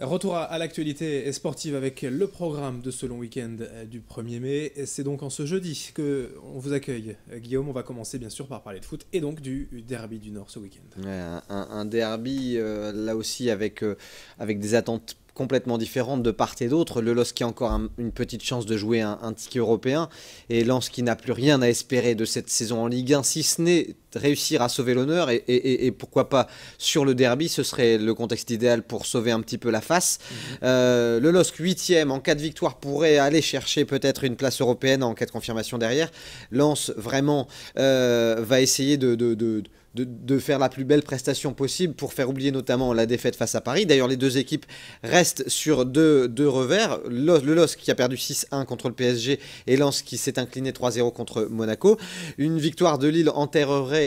Retour à l'actualité sportive avec le programme de ce long week-end du 1er mai. C'est donc en ce jeudi qu'on vous accueille. Guillaume, on va commencer bien sûr par parler de foot et donc du derby du Nord ce week-end. Ouais, un derby, là aussi, avec des attentes complètement différentes de part et d'autre. Le LOSC qui a encore une petite chance de jouer un ticket européen et Lens qui n'a plus rien à espérer de cette saison en Ligue 1, si ce n'est réussir à sauver l'honneur et pourquoi pas sur le derby, ce serait le contexte idéal pour sauver un petit peu la face. Le LOSC 8e en cas de victoire pourrait aller chercher peut-être une place européenne en cas de confirmation derrière. Lens vraiment va essayer de faire la plus belle prestation possible pour faire oublier notamment la défaite face à Paris. D'ailleurs, les deux équipes restent sur deux revers. Le LOSC qui a perdu 6-1 contre le PSG et Lens qui s'est incliné 3-0 contre Monaco. Une victoire de Lille enterrerait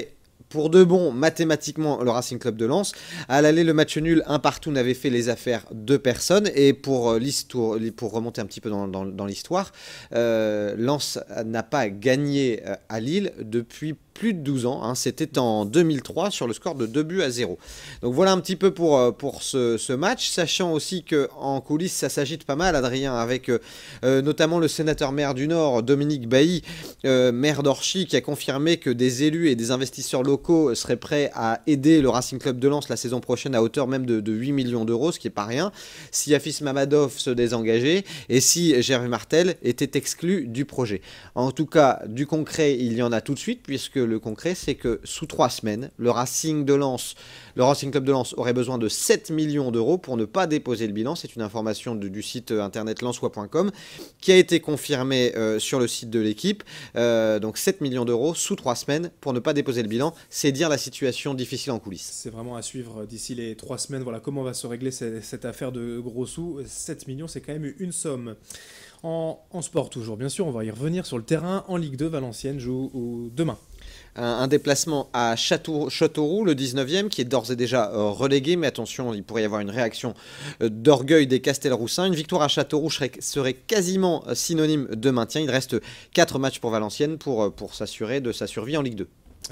pour de bon, mathématiquement, le Racing Club de Lens. À l'aller, le match nul, un partout, n'avait fait les affaires de personne. Et pour remonter un petit peu dans l'histoire, Lens n'a pas gagné à Lille depuis plus de 12 ans. Hein. C'était en 2003 sur le score de 2-0. Donc voilà un petit peu pour ce match, sachant aussi qu'en coulisses, ça s'agite pas mal, Adrien, avec notamment le sénateur maire du Nord, Dominique Bailly, maire d'Orchy, qui a confirmé que des élus et des investisseurs locaux seraient prêts à aider le Racing Club de Lens la saison prochaine à hauteur même de 8 millions d'euros, ce qui n'est pas rien, si Afis Mamadov se désengageait et si Gervais Martel était exclu du projet. En tout cas, du concret, il y en a tout de suite, puisque le concret, c'est que sous 3 semaines, le Racing Club de Lens aurait besoin de 7 millions d'euros pour ne pas déposer le bilan. C'est une information du site internet lensois.com qui a été confirmée sur le site de l'équipe. Donc 7 millions d'euros sous 3 semaines pour ne pas déposer le bilan. C'est dire la situation difficile en coulisses. C'est vraiment à suivre d'ici les 3 semaines. Voilà comment va se régler cette affaire de gros sous. 7 millions, c'est quand même une somme. En sport toujours, bien sûr, on va y revenir sur le terrain. En Ligue 2, Valenciennes joue demain. Un déplacement à Châteauroux, le 19e, qui est d'ores et déjà relégué, mais attention, il pourrait y avoir une réaction d'orgueil des Castelroussins. Une victoire à Châteauroux serait quasiment synonyme de maintien. Il reste 4 matchs pour Valenciennes pour s'assurer de sa survie en Ligue 2.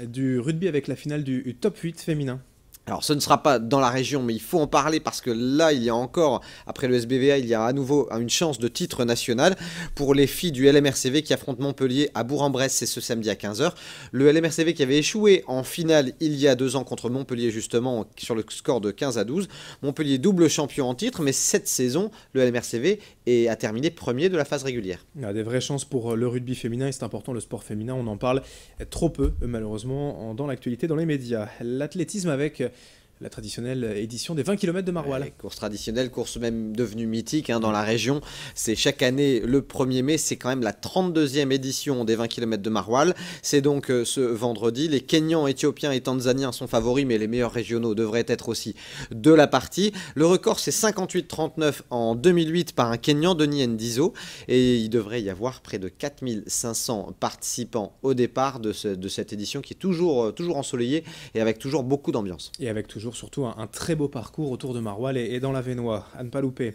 Du rugby avec la finale du top 8 féminin. Alors ce ne sera pas dans la région, mais il faut en parler parce que là, il y a encore, après le SBVA, il y a à nouveau une chance de titre national pour les filles du LMRCV qui affrontent Montpellier à Bourg-en-Bresse, c'est ce samedi à 15h. Le LMRCV qui avait échoué en finale il y a 2 ans contre Montpellier justement sur le score de 15-12. Montpellier double champion en titre, mais cette saison, le LMRCV a terminé premier de la phase régulière. Il y a des vraies chances pour le rugby féminin et c'est important, le sport féminin, on en parle trop peu malheureusement dans l'actualité, dans les médias. L'athlétisme avec la traditionnelle édition des 20 km de Maroilles. Course traditionnelle, course même devenue mythique dans la région. C'est chaque année le 1er mai, c'est quand même la 32e édition des 20 km de Maroilles. C'est donc ce vendredi. Les Kenyans, Éthiopiens et Tanzaniens sont favoris, mais les meilleurs régionaux devraient être aussi de la partie. Le record, c'est 58,39 en 2008 par un Kenyan, Denis Ndizo. Et il devrait y avoir près de 4500 participants au départ de cette édition qui est toujours ensoleillée et avec toujours beaucoup d'ambiance. Et avec toujours surtout un très beau parcours autour de Maroilles et dans la Vénois, à ne pas louper.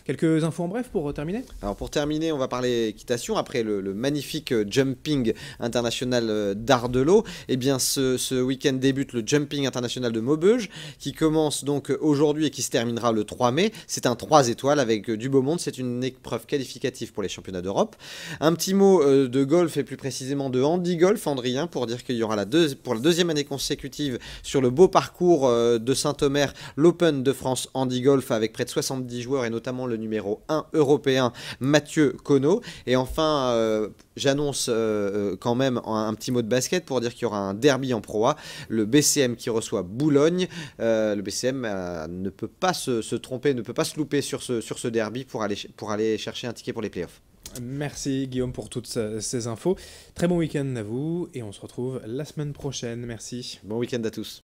Quelques infos en bref pour terminer. Alors pour terminer, on va parler équitation. Après le magnifique jumping international d'Ardelot, eh bien ce week-end débute le jumping international de Maubeuge qui commence donc aujourd'hui et qui se terminera le 3 mai. C'est un 3 étoiles avec du beau monde. C'est une épreuve qualificative pour les championnats d'Europe. Un petit mot de golf et plus précisément de handi-golf, Andrien, pour dire qu'il y aura pour la 2e année consécutive sur le beau parcours de Saint-Omer, l'Open de France handi-golf avec près de 70 joueurs et notamment le numéro 1 européen Mathieu Conot. Et enfin, j'annonce quand même un petit mot de basket pour dire qu'il y aura un derby en Pro A, le BCM qui reçoit Boulogne. Le BCM ne peut pas se tromper, ne peut pas se louper sur ce derby pour aller chercher un ticket pour les playoffs. Merci Guillaume pour toutes ces infos. Très bon week-end à vous et on se retrouve la semaine prochaine. Merci. Bon week-end à tous.